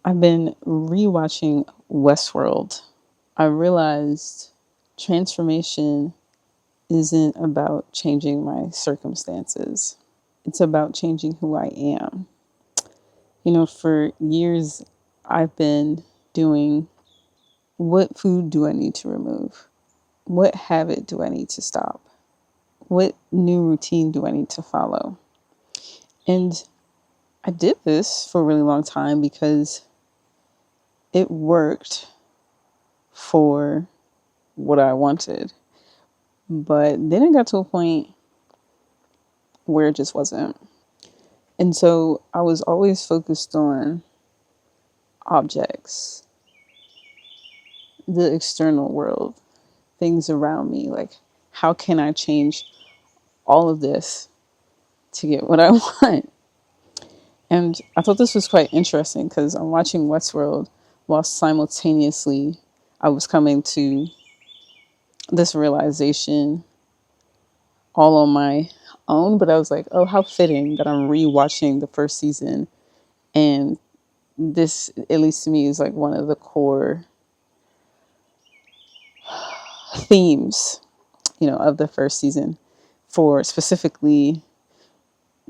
I've been rewatching Westworld. I realized transformation isn't about changing my circumstances. It's about changing who I am. For years, I've been doing, what food do I need to remove? What habit do I need to stop? What new routine do I need to follow? And I did this for a really long time because it worked for what I wanted. But then it got to a point where it just wasn't. And so I was always focused on objects, the external world, things around me. Like, how can I change all of this to get what I want? And I thought this was quite interesting because I'm watching Westworld while simultaneously I was coming to this realization all on my own. But I was like, oh, how fitting that I'm rewatching the first season. And this, at least to me, is like one of the core themes, of the first season for specifically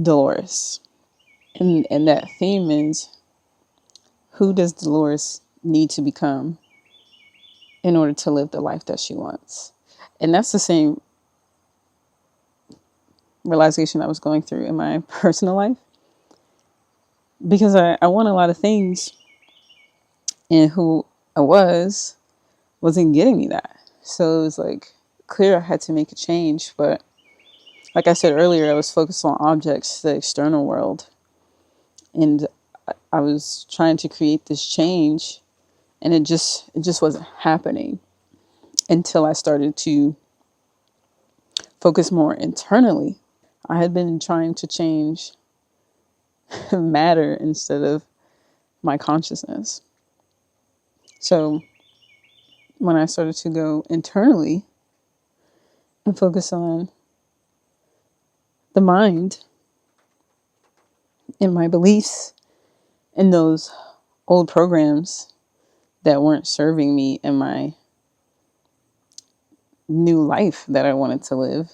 Dolores. And that theme is, who does Dolores need to become in order to live the life that she wants? And that's the same realization I was going through in my personal life, because I want a lot of things, and who I wasn't getting me that. So it was like clear I had to make a change. But like I said earlier, I was focused on objects, the external world. And I was trying to create this change, and it just wasn't happening until I started to focus more internally. I had been trying to change matter instead of my consciousness. So when I started to go internally and focus on the mind and my beliefs and those old programs that weren't serving me in my new life that I wanted to live,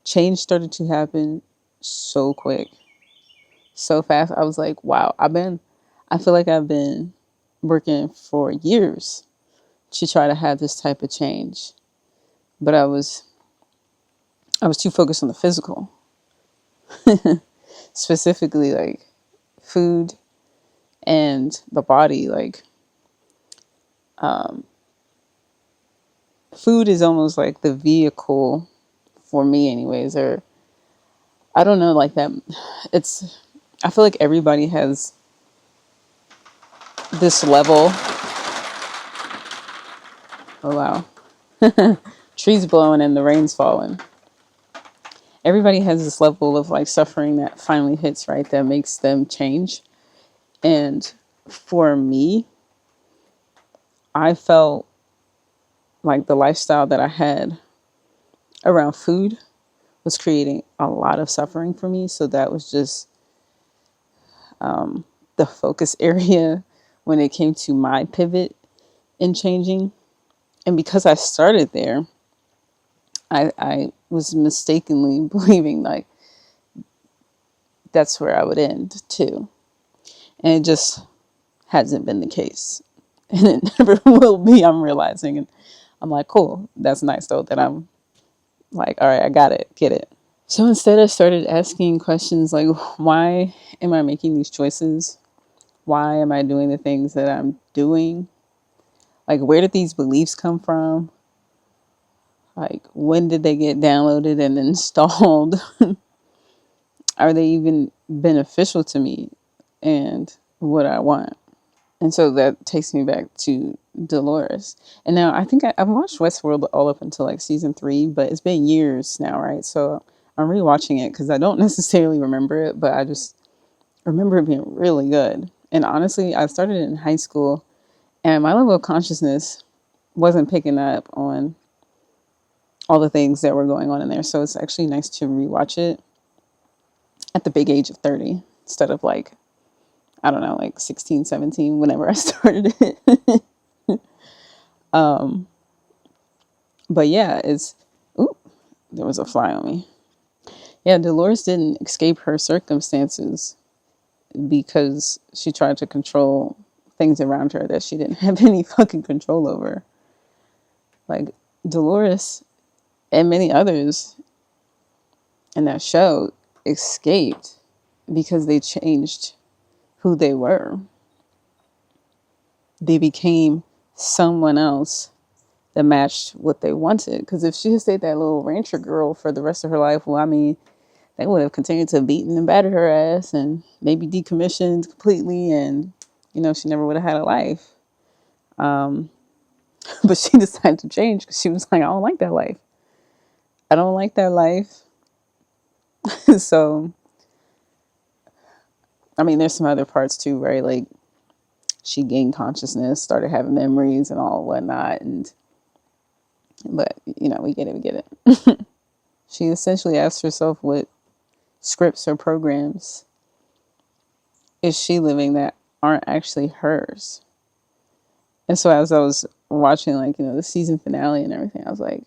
change started to happen so quick, so fast. I was like, wow, I feel like I've been working for years to try to have this type of change. But I was too focused on the physical, specifically like food and the body. Like, food is almost like the vehicle for me anyways, or I don't know, like that. I feel like everybody has this level. Oh wow. Trees blowing and the rain's falling. Everybody has this level of like suffering that finally hits, right? That makes them change. And for me, I felt like the lifestyle that I had around food was creating a lot of suffering for me. So that was just the focus area when it came to my pivot in changing. And because I started there, I was mistakenly believing like that's where I would end too. And it just hasn't been the case. And it never will be, I'm realizing. And I'm like, cool, that's nice though, that I'm like, all right, I got it, get it. So instead I started asking questions like, why am I making these choices? Why am I doing the things that I'm doing? Like, where did these beliefs come from? Like, when did they get downloaded and installed? Are they even beneficial to me and what I want? And so that takes me back to Dolores. And now I think I've watched Westworld all up until like season 3, but it's been years now, right? So I'm rewatching it because I don't necessarily remember it, but I just remember it being really good. And honestly, I started it in high school, and my level of consciousness wasn't picking up on all the things that were going on in there. So it's actually nice to rewatch it at the big age of 30 instead of like, I don't know, like 16, 17, whenever I started it. But yeah, ooh, there was a fly on me. Yeah, Dolores didn't escape her circumstances because she tried to control things around her that she didn't have any fucking control over. Like Dolores and many others in that show escaped because they changed who they were. They became someone else that matched what they wanted. Because if she had stayed that little rancher girl for the rest of her life, well, I mean, they would have continued to beat and batter her ass and maybe decommissioned completely, and she never would have had a life. But she decided to change because she was like, I don't like that life. I don't like that life. So, I mean, there's some other parts too, right? Like she gained consciousness, started having memories and all whatnot, but we get it. She essentially asked herself, what scripts or programs is she living that aren't actually hers? And so as I was watching, like, the season finale and everything, I was like,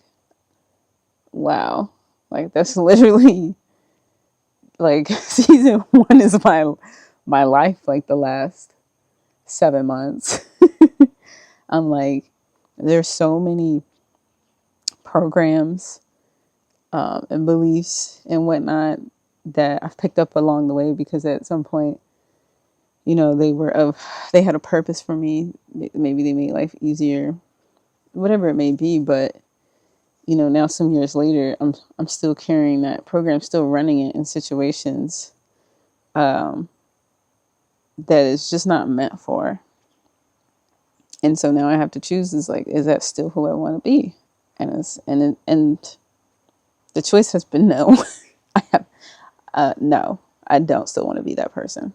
wow, like that's literally like season one is my life, like the last 7 months. I'm like, there's so many programs and beliefs and whatnot that I've picked up along the way, because at some point, they had a purpose for me. Maybe they made life easier, whatever it may be. But now some years later, I'm still carrying that program, still running it in situations that it's just not meant for. And so now I have to choose, is that still who I want to be? And the choice has been no. I have no. I don't still want to be that person.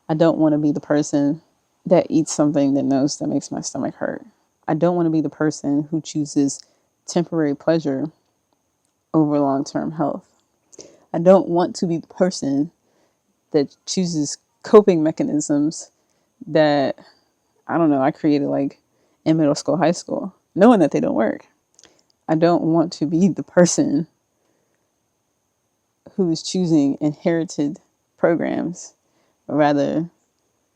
I don't want to be the person that eats something that knows that makes my stomach hurt. I don't want to be the person who chooses temporary pleasure over long-term health. I don't want to be the person that chooses coping mechanisms that, I don't know, I created like in middle school, high school, knowing that they don't work. I don't want to be the person who is choosing inherited programs rather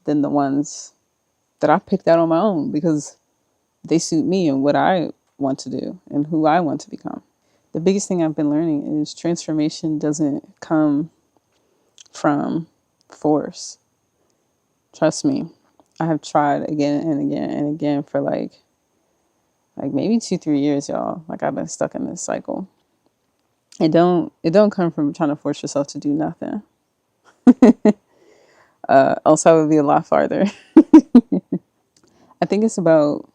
than the ones that I picked out on my own because they suit me and what I want to do and who I want to become. The biggest thing I've been learning is transformation doesn't come from force. Trust me, I have tried again and again and again for like maybe 2-3 years, y'all. Like I've been stuck in this cycle. It don't come from trying to force yourself to do nothing. Else I would be a lot farther. I think it's about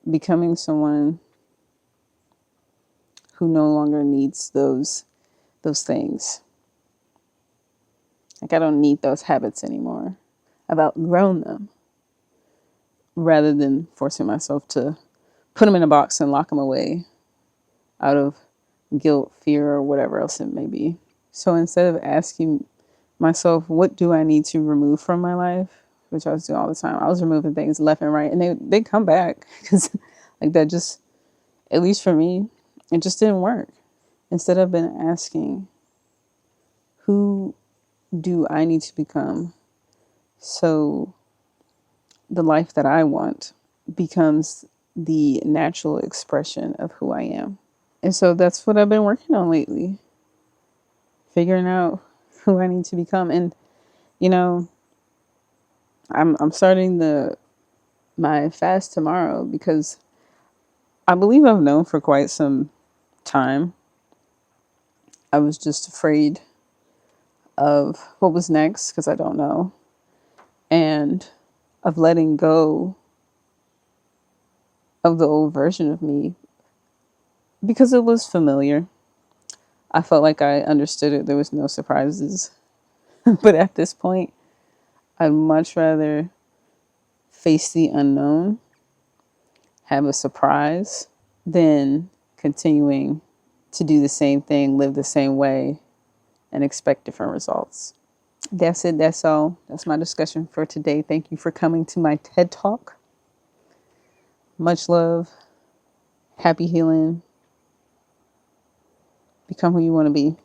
becoming someone who no longer needs those things. Like I don't need those habits anymore. I've outgrown them, rather than forcing myself to put them in a box and lock them away out of guilt, fear, or whatever else it may be. So instead of asking myself, what do I need to remove from my life, which I was doing all the time, I was removing things left and right, and they come back because like that just, at least for me, it just didn't work. Instead, I've been asking, who do I need to become so the life that I want becomes the natural expression of who I am? And so that's what I've been working on lately. Figuring out who I need to become. And, I'm starting my fast tomorrow because I believe I've known for quite some time. I was just afraid of what was next because I don't know. And of letting go of the old version of me because it was familiar. I felt like I understood it. There was no surprises. But at this point, I'd much rather face the unknown, have a surprise, than continuing to do the same thing, live the same way, and expect different results. That's it. That's all. That's my discussion for today. Thank you for coming to my TED Talk. Much love. Happy healing. Become who you want to be.